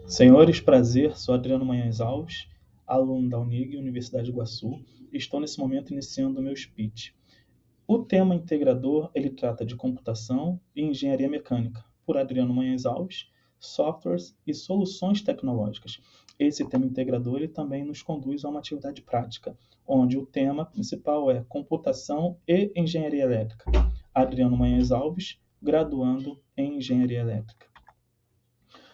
Senhores, prazer, sou Adriano Manhães Alves, aluno da UNIG, Universidade de Iguaçu, e estou nesse momento iniciando o meu speech. O tema integrador, ele trata de computação e engenharia mecânica, por Adriano Manhães Alves, softwares e soluções tecnológicas. Esse tema integrador, ele também nos conduz a uma atividade prática, onde o tema principal é computação e engenharia elétrica. Adriano Manhães Alves, graduando em engenharia elétrica.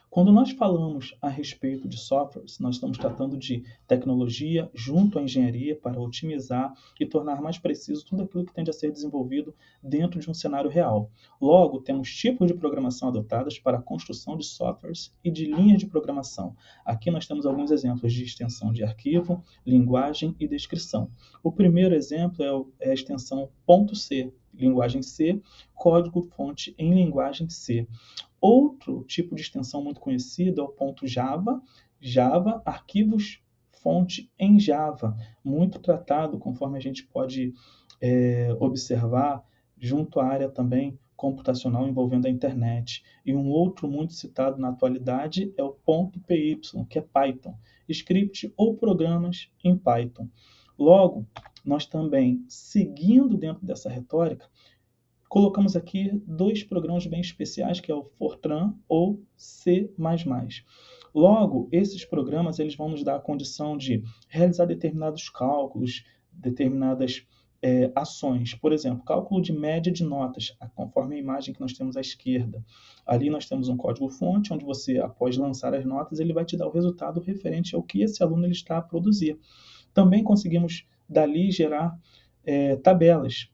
Quando nós falamos a respeito de softwares, nós estamos tratando de tecnologia junto à engenharia para otimizar e tornar mais preciso tudo aquilo que tende a ser desenvolvido dentro de um cenário real. Logo, temos tipos de programação adotadas para a construção de softwares e de linhas de programação. Aqui nós temos alguns exemplos de extensão de arquivo, linguagem e descrição. O primeiro exemplo é a extensão .c, linguagem C, código-fonte em linguagem C. Outro tipo de extensão muito conhecido é o ponto Java, arquivos fonte em Java, muito tratado, conforme a gente pode observar, junto à área também computacional envolvendo a internet. E um outro muito citado na atualidade é o ponto .py, que é Python, script ou programas em Python. Logo, nós também, seguindo dentro dessa retórica, colocamos aqui dois programas bem especiais, que é o Fortran ou C++. Logo, esses programas eles vão nos dar a condição de realizar determinados cálculos, determinadas ações. Por exemplo, cálculo de média de notas, conforme a imagem que nós temos à esquerda. Ali nós temos um código-fonte, onde você, após lançar as notas, ele vai te dar o resultado referente ao que esse aluno ele está a produzir. Também conseguimos, dali, gerar tabelas.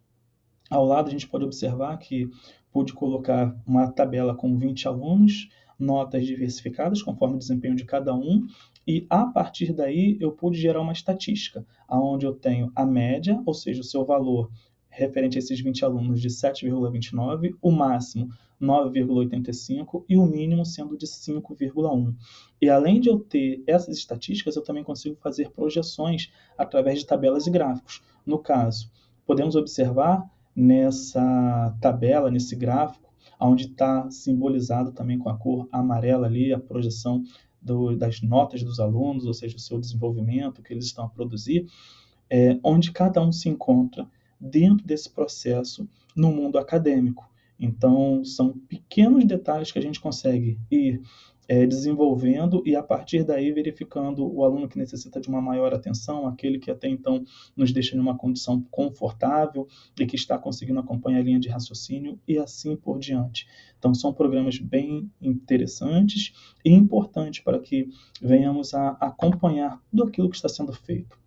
Ao lado, a gente pode observar que pude colocar uma tabela com 20 alunos, notas diversificadas conforme o desempenho de cada um, e a partir daí eu pude gerar uma estatística, onde eu tenho a média, ou seja, o seu valor referente a esses 20 alunos de 7,29, o máximo 9,85 e o mínimo sendo de 5,1. E além de eu ter essas estatísticas, eu também consigo fazer projeções através de tabelas e gráficos. No caso, podemos observar nessa tabela, nesse gráfico, onde está simbolizado também com a cor amarela ali a projeção das notas dos alunos, ou seja, o seu desenvolvimento, que eles estão a produzir, onde cada um se encontra dentro desse processo no mundo acadêmico. Então, são pequenos detalhes que a gente consegue ir desenvolvendo e, a partir daí, verificando o aluno que necessita de uma maior atenção, aquele que até então nos deixa em uma condição confortável e que está conseguindo acompanhar a linha de raciocínio e assim por diante. Então, são programas bem interessantes e importantes para que venhamos a acompanhar tudo aquilo que está sendo feito.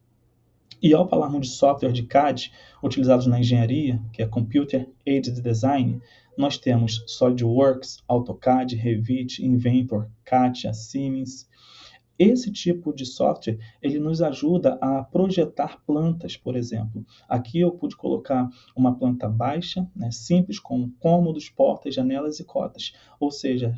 E ao falarmos de software de CAD utilizados na engenharia, que é Computer Aided Design, nós temos SolidWorks, AutoCAD, Revit, Inventor, CATIA, Siemens. Esse tipo de software, ele nos ajuda a projetar plantas, por exemplo. Aqui eu pude colocar uma planta baixa, simples, com cômodos, portas, janelas e cotas. Ou seja,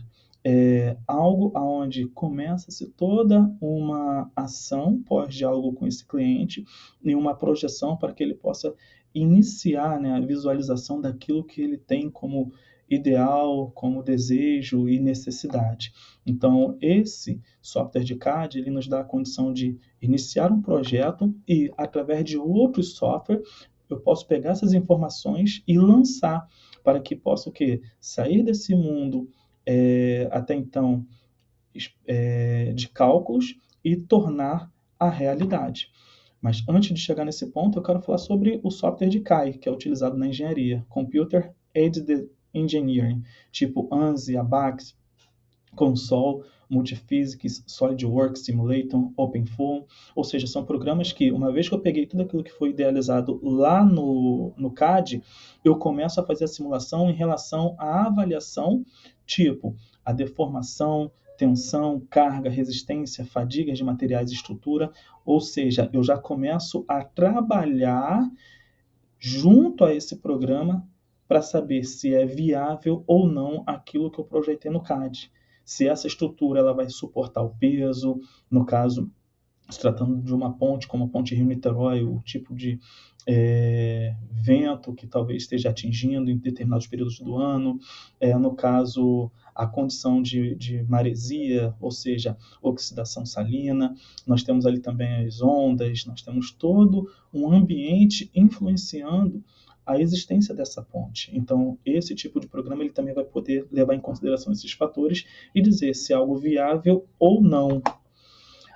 algo onde começa-se toda uma ação pós-diálogo com esse cliente e uma projeção para que ele possa iniciar a visualização daquilo que ele tem como ideal, como desejo e necessidade. Então, esse software de CAD, ele nos dá a condição de iniciar um projeto e, através de outro software, eu posso pegar essas informações e lançar para que possa o quê? Sair desse mundo até então de cálculos e tornar a realidade. Mas antes de chegar nesse ponto, eu quero falar sobre o software de CAE, que é utilizado na engenharia, Computer Aided Engineering, tipo ANSI, ABAX, Console, Multiphysics, SolidWorks, Simulator, OpenFOAM, ou seja, são programas que, uma vez que eu peguei tudo aquilo que foi idealizado lá no CAD, eu começo a fazer a simulação em relação à avaliação, tipo a deformação, tensão, carga, resistência, fadigas de materiais e estrutura, ou seja, eu já começo a trabalhar junto a esse programa para saber se é viável ou não aquilo que eu projetei no CAD. Se essa estrutura ela vai suportar o peso, no caso, se tratando de uma ponte, como a ponte Rio-Niterói, o tipo de vento que talvez esteja atingindo em determinados períodos do ano, no caso, a condição de maresia, ou seja, oxidação salina, nós temos ali também as ondas, nós temos todo um ambiente influenciando a existência dessa ponte. Então, esse tipo de programa ele também vai poder levar em consideração esses fatores e dizer se é algo viável ou não.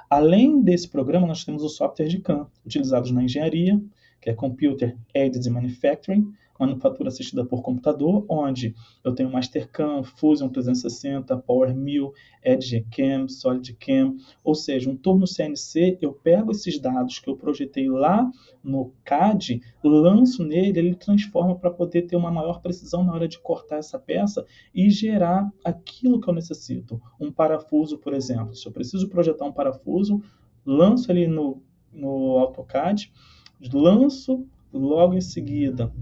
Além desse programa, nós temos o software de CAM, utilizados na engenharia, que é Computer Aided Manufacturing, manufatura assistida por computador, onde eu tenho Mastercam, Fusion 360, Power Mill, EdgeCam, SolidCam, ou seja, um torno CNC, eu pego esses dados que eu projetei lá no CAD, lanço nele, ele transforma para poder ter uma maior precisão na hora de cortar essa peça e gerar aquilo que eu necessito. Um parafuso, por exemplo, se eu preciso projetar um parafuso, lanço ali no AutoCAD, lanço logo em seguida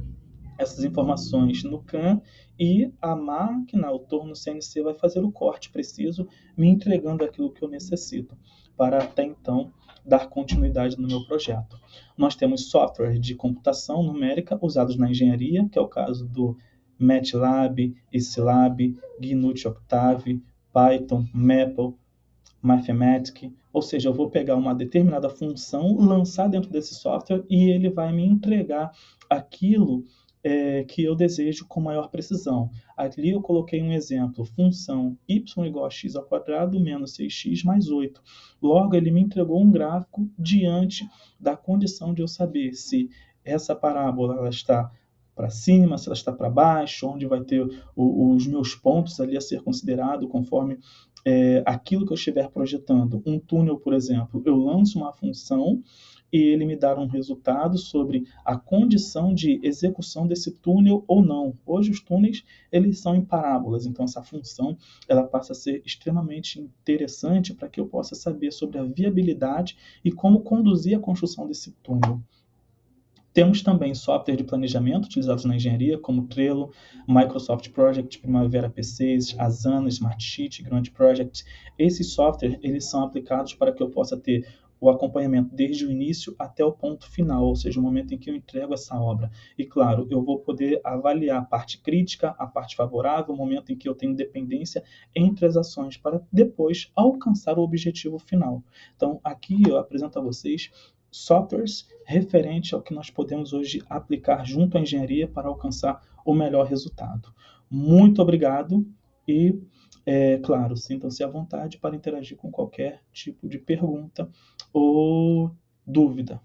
essas informações no CAM e a máquina, o torno CNC, vai fazer o corte preciso, me entregando aquilo que eu necessito, para até então dar continuidade no meu projeto. Nós temos software de computação numérica usados na engenharia, que é o caso do MATLAB, Scilab, GNU Octave, Python, Maple, Mathematic, ou seja, eu vou pegar uma determinada função, lançar dentro desse software e ele vai me entregar aquilo que eu desejo com maior precisão. Ali eu coloquei um exemplo, função y igual a x ao quadrado menos 6x mais 8. Logo, ele me entregou um gráfico diante da condição de eu saber se essa parábola ela está para cima, se ela está para baixo, onde vai ter os meus pontos ali a ser considerado conforme aquilo que eu estiver projetando. Um túnel, por exemplo, eu lanço uma função e ele me dá um resultado sobre a condição de execução desse túnel ou não. Hoje os túneis eles são em parábolas, então essa função ela passa a ser extremamente interessante para que eu possa saber sobre a viabilidade e como conduzir a construção desse túnel. Temos também software de planejamento utilizados na engenharia, como Trello, Microsoft Project, Primavera P6, Asana, Smartsheet, Gantt Project. Esses softwares eles são aplicados para que eu possa ter o acompanhamento desde o início até o ponto final, ou seja, o momento em que eu entrego essa obra. E, claro, eu vou poder avaliar a parte crítica, a parte favorável, o momento em que eu tenho dependência entre as ações, para depois alcançar o objetivo final. Então, aqui eu apresento a vocês softwares referente ao que nós podemos hoje aplicar junto à engenharia para alcançar o melhor resultado. Muito obrigado e, claro, sintam-se à vontade para interagir com qualquer tipo de pergunta ou dúvida.